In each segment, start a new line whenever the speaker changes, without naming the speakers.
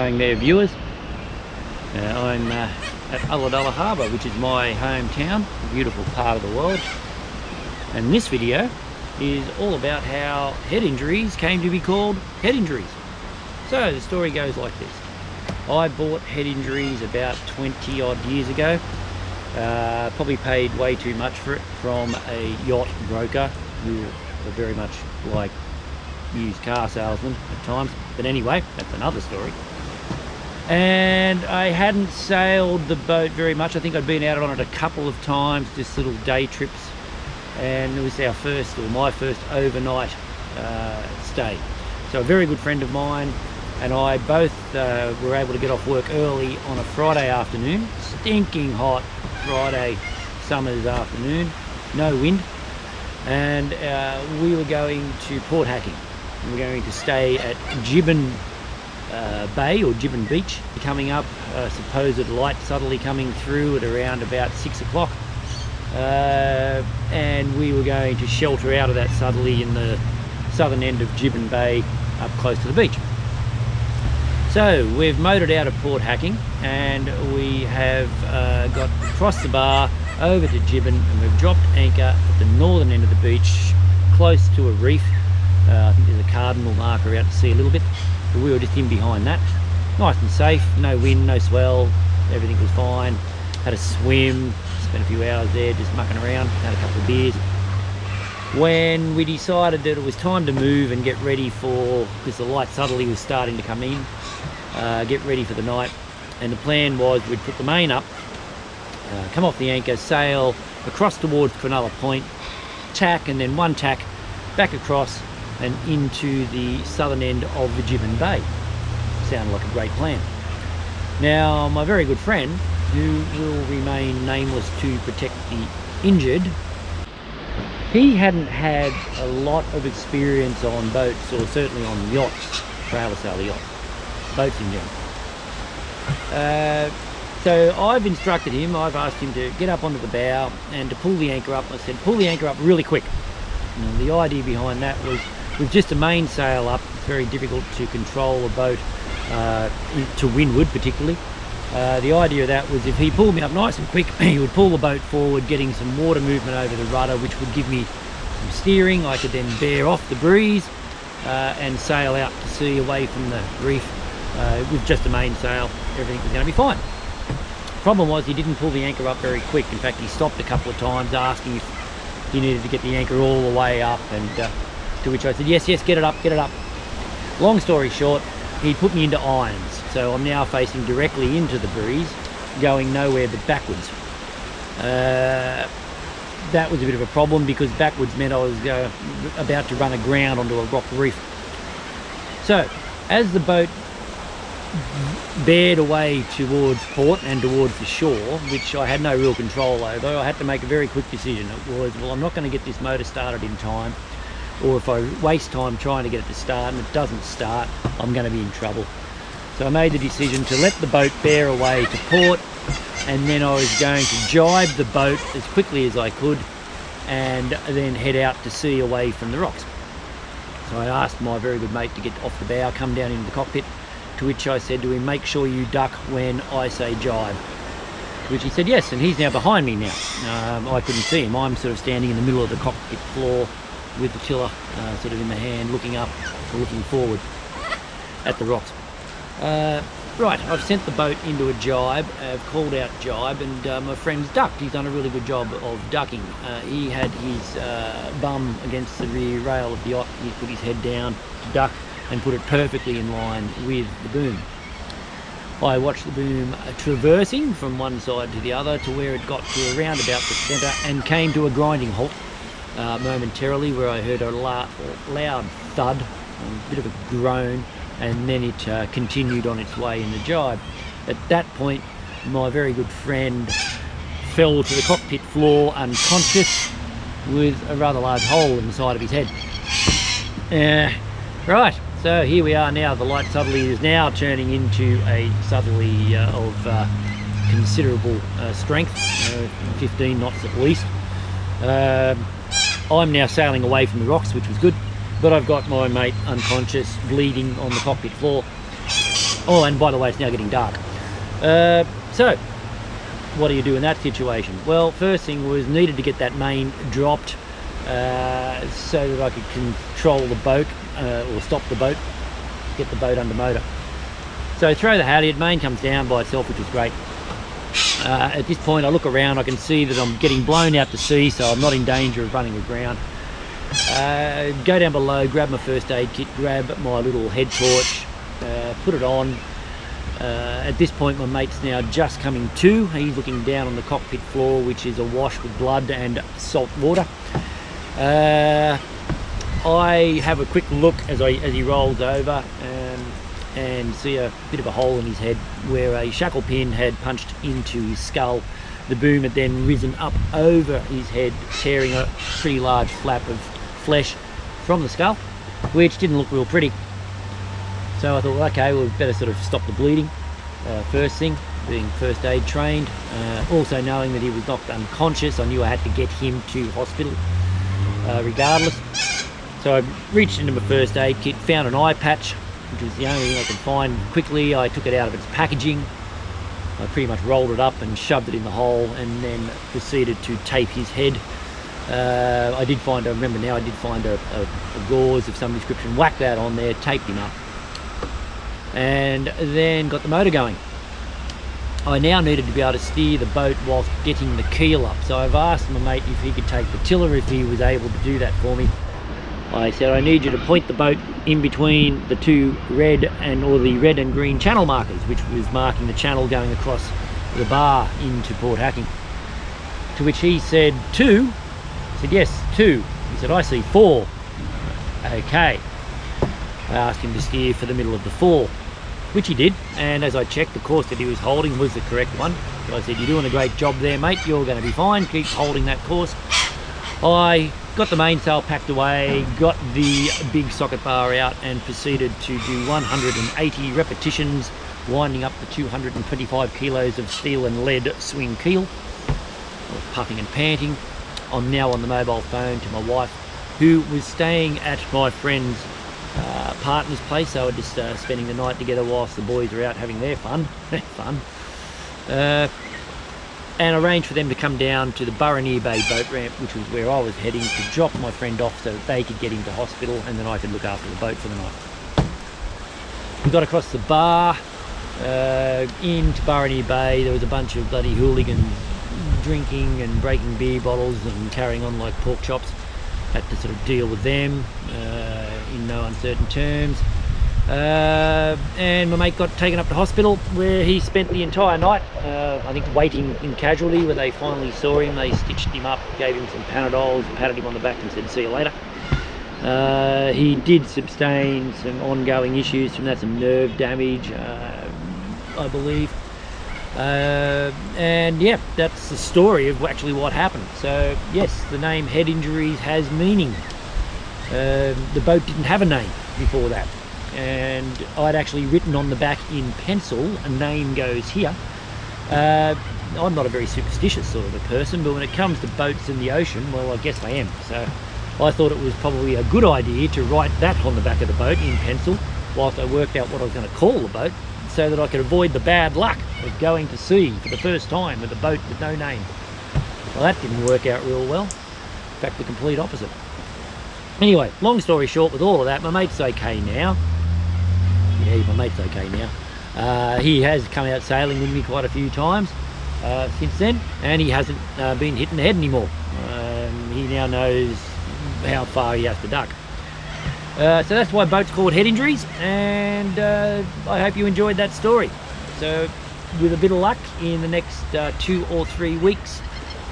going there, viewers. I'm at Ulladulla Harbour, which is my hometown, a beautiful part of the world. And this video is all about how head injuries came to be called head injuries. So the story goes like this. I bought head injuries about 20 odd years ago. Probably paid way too much for it from a yacht broker who were very much like used car salesmen at times. But anyway, that's another story. And I hadn't sailed the boat very much. I think I'd been out on it a couple of times, just little day trips. And it was our first, or my first, overnight stay. So a very good friend of mine and I both were able to get off work early on a Friday afternoon, stinking hot Friday summer's afternoon, no wind, and we were going to Port Hacking. We were going to stay at Gibbon Bay or Gibbon Beach, coming up, supposed light southerly coming through at around about 6 o'clock. And we were going to shelter out of that southerly in the southern end of Gibbon Bay up close to the beach. So we've motored out of Port Hacking and we have got across the bar over to Gibbon, and we've dropped anchor at the northern end of the beach close to a reef. I think there's a cardinal marker out to sea a little bit, but we were just in behind that. Nice and safe, no wind, no swell, everything was fine. Had a swim, spent a few hours there just mucking around, had a couple of beers. When we decided that it was time to move and get ready for, because the light southerly was starting to come in, get ready for the night, and the plan was we'd put the main up, come off the anchor, sail across towards Cronulla Point, tack, and then one tack back across and into the southern end of the Gibbon Bay. Sounded like a great plan. Now, my very good friend, who will remain nameless to protect the injured, he hadn't had a lot of experience on boats, or certainly on yachts, trailer sail yachts, boats in general. So I've instructed him, I've asked him to get up onto the bow and to pull the anchor up. I said, pull the anchor up really quick. And the idea behind that was, with just a mainsail up, it's very difficult to control a boat to windward particularly. The idea of that was if he pulled me up nice and quick, he would pull the boat forward, getting some water movement over the rudder, which would give me some steering. I could then bear off the breeze and sail out to sea away from the reef with just a mainsail. Everything was going to be fine. Problem was he didn't pull the anchor up very quick. In fact, he stopped a couple of times asking if he needed to get the anchor all the way up, and to which I said, yes, get it up, get it up. Long story short, he put me into irons. So I'm now facing directly into the breeze, going nowhere but backwards. That was a bit of a problem because backwards meant I was about to run aground onto a rock reef. So as the boat bared away towards port and towards the shore, which I had no real control over, I had to make a very quick decision. It was, well, I'm not going to get this motor started in time, or if I waste time trying to get it to start and it doesn't start, I'm going to be in trouble. So I made the decision to let the boat bear away to port, and then I was going to jibe the boat as quickly as I could and then head out to sea away from the rocks. So I asked my very good mate to get off the bow, come down into the cockpit, to which I said to him, make sure you duck when I say jibe. To which he said yes, and he's now behind me now. I couldn't see him. I'm sort of standing in the middle of the cockpit floor with the tiller sort of in the hand, looking up, or looking forward at the rocks. Right, I've sent the boat into a jibe. I've called out jibe, and my friend's ducked. He's done a really good job of ducking. He had his bum against the rear rail of the yacht. He put his head down to duck and put it perfectly in line with the boom. I watched the boom traversing from one side to the other to where it got to around about the centre and came to a grinding halt momentarily, where I heard a loud thud, a bit of a groan, and then it continued on its way in the jibe. At that point, my very good friend fell to the cockpit floor unconscious with a rather large hole in the side of his head. Right, so here we are now. The light southerly is now turning into a southerly of considerable strength, 15 knots at least. I'm now sailing away from the rocks, which was good. But I've got my mate unconscious, bleeding on the cockpit floor. Oh, and by the way, it's now getting dark. So what do you do in that situation? Well, first thing was needed to get that main dropped so that I could control the boat or stop the boat, get the boat under motor. So throw the halyard, main comes down by itself, which is great. At this point I look around, I can see that I'm getting blown out to sea, so I'm not in danger of running aground. Go down below, grab my first aid kit, grab my little head torch, put it on. At this point my mate's now just coming to. He's looking down on the cockpit floor, which is awash with blood and salt water. I have a quick look as he rolls over and see a bit of a hole in his head where a shackle pin had punched into his skull. The boom had then risen up over his head, tearing a pretty large flap of flesh from the skull, which didn't look real pretty. So I thought, okay, we'll better sort of stop the bleeding. First thing, being first aid trained, also knowing that he was knocked unconscious, I knew I had to get him to hospital regardless. So I reached into my first aid kit, found an eye patch, which was the only thing I could find quickly. I took it out of its packaging. I pretty much rolled it up and shoved it in the hole, and then proceeded to tape his head. I remember now, I did find a gauze of some description, whacked that on there, taped him up, and then got the motor going. I now needed to be able to steer the boat whilst getting the keel up, so I've asked my mate if he could take the tiller, if he was able to do that for me. I said, I need you to point the boat in between the two red and green channel markers, which was marking the channel going across the bar into Port Hacking. To which he said, 2? I said, yes, 2. He said, I see 4. Okay. I asked him to steer for the middle of the 4, which he did, and as I checked, the course that he was holding was the correct one. So I said, you're doing a great job there, mate, you're going to be fine, keep holding that course. I got the mainsail packed away, got the big socket bar out, and proceeded to do 180 repetitions, winding up the 225 kilos of steel and lead swing keel. I was puffing and panting. I'm now on the mobile phone to my wife, who was staying at my friend's partner's place. So we're just spending the night together whilst the boys are out having their fun. And arranged for them to come down to the Burraneer Bay boat ramp, which was where I was heading, to drop my friend off so that they could get him to hospital, and then I could look after the boat for the night. We got across the bar into Burraneer Bay. There was a bunch of bloody hooligans drinking and breaking beer bottles and carrying on like pork chops. Had to sort of deal with them in no uncertain terms. And my mate got taken up to hospital, where he spent the entire night, I think, waiting in casualty. When they finally saw him, they stitched him up, gave him some Panadols, patted him on the back and said, see you later. He did sustain some ongoing issues from that, some nerve damage, I believe. And yeah, that's the story of actually what happened. So yes, the name Head Injuries has meaning. The boat didn't have a name before that, and I'd actually written on the back in pencil, a name goes here. I'm not a very superstitious sort of a person, but when it comes to boats in the ocean, well, I guess I am. So I thought it was probably a good idea to write that on the back of the boat in pencil whilst I worked out what I was going to call the boat, so that I could avoid the bad luck of going to sea for the first time with a boat with no name. Well, that didn't work out real well. In fact, the complete opposite. Anyway, long story short, with all of that, my mate's okay now. Yeah, my mate's okay now. He has come out sailing with me quite a few times since then, and he hasn't been hit in the head anymore. He now knows how far he has to duck. So that's why boat's called Head Injuries, and I hope you enjoyed that story. So with a bit of luck, in the next 2 or 3 weeks,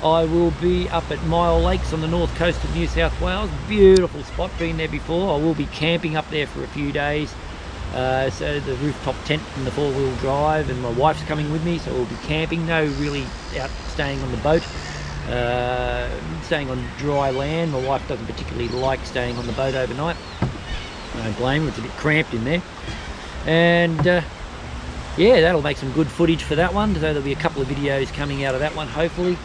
I will be up at Myall Lakes on the north coast of New South Wales. Beautiful spot, been there before. I will be camping up there for a few days. So the rooftop tent and the 4-wheel drive, and my wife's coming with me, so we'll be camping. No really out staying on the boat, staying on dry land. My wife doesn't particularly like staying on the boat overnight. I don't blame her, it's a bit cramped in there. And yeah, that'll make some good footage for that one, so there'll be a couple of videos coming out of that one, hopefully.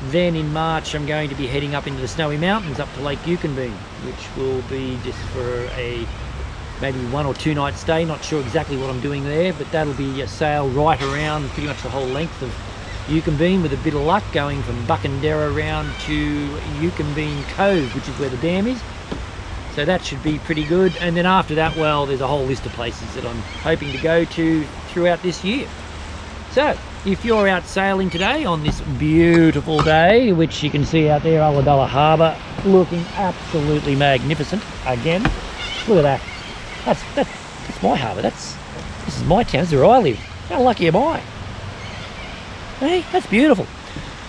Then in March I'm going to be heading up into the Snowy Mountains, up to Lake Yukonbean, which will be just for maybe 1 or 2 night stay. Not sure exactly what I'm doing there, but that'll be a sail right around pretty much the whole length of Yukonbean, with a bit of luck, going from Buckendera round to Yukonbean Cove, which is where the dam is. So that should be pretty good. And then after that, well, there's a whole list of places that I'm hoping to go to throughout this year. So if you're out sailing today on this beautiful day, which you can see out there, Ulladulla Harbour, looking absolutely magnificent again. Look at that. That's my harbour. This is my town. This is where I live. How lucky am I? Hey, that's beautiful.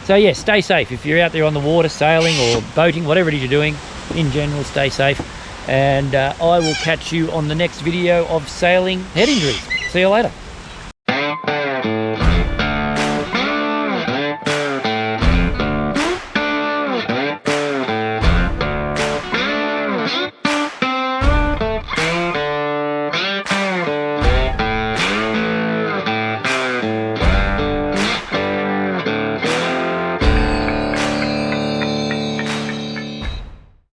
So yeah, stay safe. If you're out there on the water sailing or boating, whatever it is you're doing, in general, stay safe. And I will catch you on the next video of sailing head injuries. See you later.